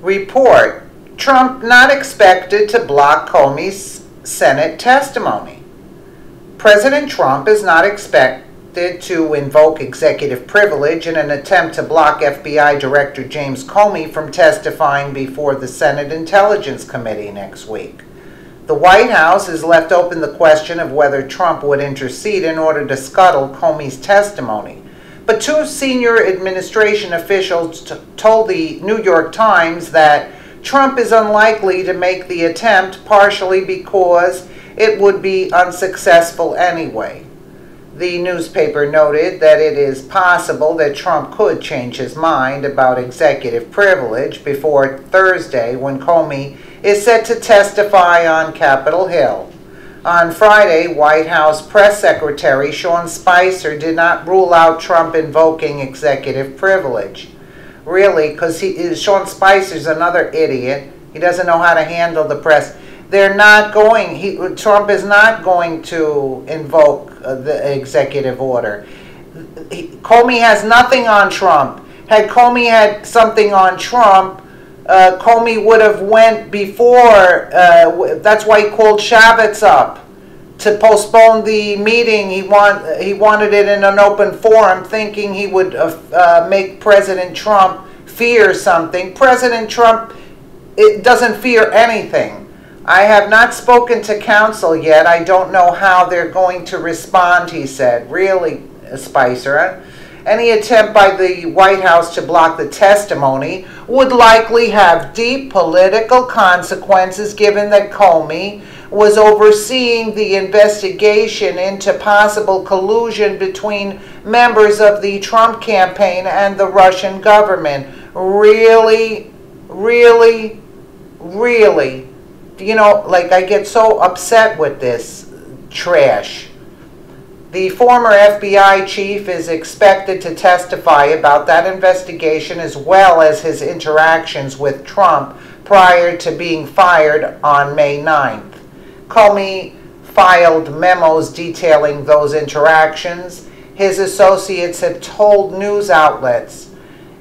Report: Trump not expected to block Comey's Senate testimony. President Trump is not expected to invoke executive privilege in an attempt to block FBI Director James Comey from testifying before the Senate Intelligence Committee next week. The White House has left open the question of whether Trump would intercede in order to scuttle Comey's testimony. But two senior administration officials told the New York Times that Trump is unlikely to make the attempt, partially because it would be unsuccessful anyway. The newspaper noted that it is possible that Trump could change his mind about executive privilege before Thursday, when Comey is set to testify on Capitol Hill. On Friday, White House Press Secretary Sean Spicer did not rule out Trump invoking executive privilege. Really, because Sean Spicer's another idiot. He doesn't know how to handle the press. Trump is not going to invoke the executive order. Comey has nothing on Trump. Had Comey had something on Trump, Comey would have went before. That's why he called Shavitz up to postpone the meeting. He wanted it in an open forum, thinking he would make President Trump fear something. President Trump doesn't fear anything. I have not spoken to counsel yet. I don't know how they're going to respond, he said. Really, Spicer? Any attempt by the White House to block the testimony would likely have deep political consequences, given that Comey was overseeing the investigation into possible collusion between members of the Trump campaign and the Russian government. Really, really, really. You know, like, I get so upset with this trash. The former FBI chief is expected to testify about that investigation, as well as his interactions with Trump prior to being fired on May 9th. Comey filed memos detailing those interactions, his associates have told news outlets.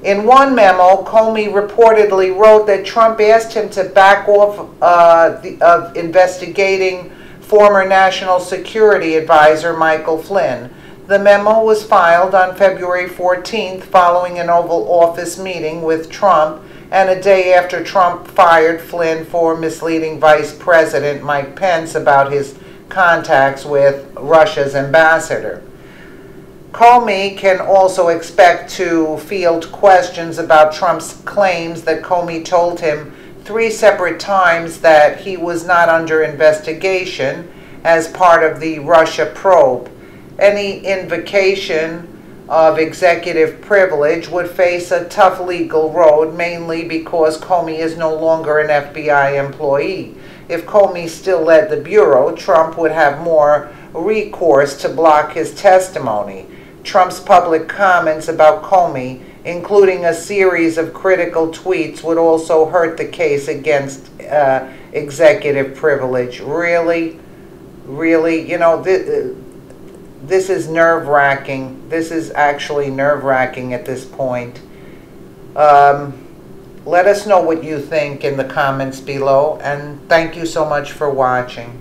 In one memo, Comey reportedly wrote that Trump asked him to back off of investigating former National Security Advisor Michael Flynn. The memo was filed on February 14th following an Oval Office meeting with Trump and a day after Trump fired Flynn for misleading Vice President Mike Pence about his contacts with Russia's ambassador. Comey can also expect to field questions about Trump's claims that Comey told him 3 separate times that he was not under investigation as part of the Russia probe. Any invocation of executive privilege would face a tough legal road, mainly because Comey is no longer an FBI employee. If Comey still led the Bureau, Trump would have more recourse to block his testimony. Trump's public comments about Comey, including a series of critical tweets, would also hurt the case against executive privilege. Really, really, you know, this is nerve-wracking. This is actually nerve-wracking at this point. Let us know what you think in the comments below, and thank you so much for watching.